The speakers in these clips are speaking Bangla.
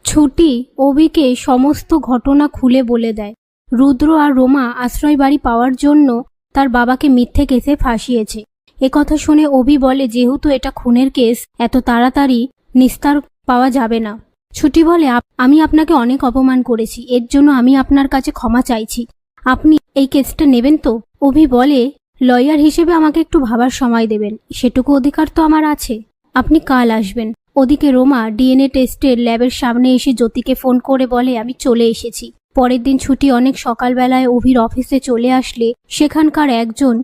ছুটি অভিকে সমস্ত ঘটনা খুলে বলে দেয়। রুদ্র আর রোমা আশ্রয় বাড়ি পাওয়ার জন্য তার বাবাকে মিথ্যে কেসে ফাঁসিয়েছে। একথা শুনে অভি বলে যেহেতু এটা খুনের কেস, এত তাড়াতাড়ি নিস্তার পাওয়া যাবে না। ছুটি বলে আমি আপনাকে অনেক অপমান করেছি, এর জন্য আমি আপনার কাছে ক্ষমা চাইছি। আপনি এই কেসটা নেবেন তো? অভি বলে লয়ার হিসেবে আমাকে একটু ভাবার সময় দেবেন, সেটুকু অধিকার তো আমার আছে। আপনি কাল আসবেন। ওদিকে রোমা ডিএনএ টেস্টের ল্যাবের সামনে এসে জ্যোতিকে ফোন করে বলে আমি চলে এসেছি। পরের দিন ছুটি অনেক সকালবেলায় অভির অফিসে চলে আসলে সেখানকার একজন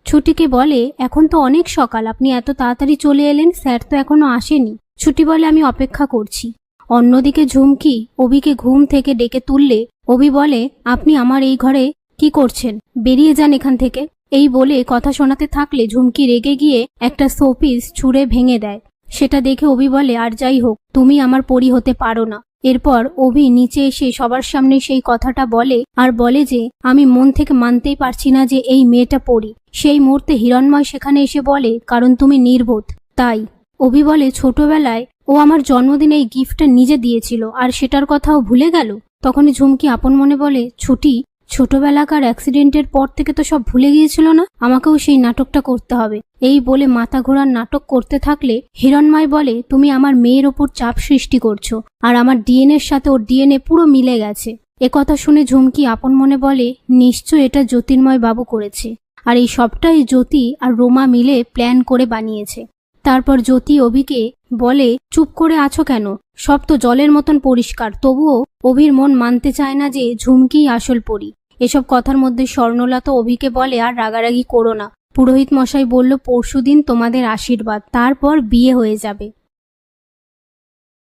ছুটিকে বলে এখন তো অনেক সকাল, আপনি এত তাড়াতাড়ি চলে এলেন, স্যার তো এখনো আসেনি। ছুটি বলে আমি অপেক্ষা করছি। অন্যদিকে ঝুমকি অভিকে ঘুম থেকে ডেকে তুললে অভি বলে আপনি আমার এই ঘরে কি করছেন, বেরিয়ে যান এখান থেকে। এই বলে কথা শোনাতে থাকলে ঝুমকি রেগে গিয়ে একটা শোপিস ছুঁড়ে ভেঙে দেয়। সেটা দেখে অভি বলে আর যাই হোক, তুমি আমার পরি হতে পারো না। এরপর অভি নিচে এসে সবার সামনে সেই কথাটা বলে আর বলে যে আমি মন থেকে মানতেই পারছি না যে এই মেয়েটা পরি। সেই মুহূর্তে হিরণময় সেখানে এসে বলে কারণ তুমি নির্বোধ তাই। অভি বলে ছোটবেলায় ও আমার জন্মদিনে এই গিফটটা নিজে দিয়েছিল আর সেটার কথাও ভুলে গেল। তখনই ঝুমকি আপন মনে বলে ছুটি ছোটবেলাকার অ্যাক্সিডেন্টের পর থেকে তো সব ভুলে গিয়েছিল না, আমাকেও সেই নাটকটা করতে হবে। এই বলে মাথা ঘোরার নাটক করতে থাকলে হিরণময় বলে তুমি আমার মেয়ের ওপর চাপ সৃষ্টি করছো, আর আমার ডিএনএর সাথে ওর ডিএনএ পুরো মিলে গেছে। একথা শুনে ঝুমকি আপন মনে বলে নিশ্চয় এটা জ্যোতির্ময় বাবু করেছে, আর এই সবটাই জ্যোতি আর রোমা মিলে প্ল্যান করে বানিয়েছে। তারপর জ্যোতি অভিকে বলে চুপ করে আছো কেন, সব তো জলের মতন পরিষ্কার। তবুও অভির মন মানতে চায় না যে ঝুমকিই আসল পরি। এসব কথার মধ্যে স্বর্ণলতা অভিকে বলে আর রাগারাগি করো না, পুরোহিত মশাই বলল পরশুদিন তোমাদের আশীর্বাদ, তারপর বিয়ে হয়ে যাবে।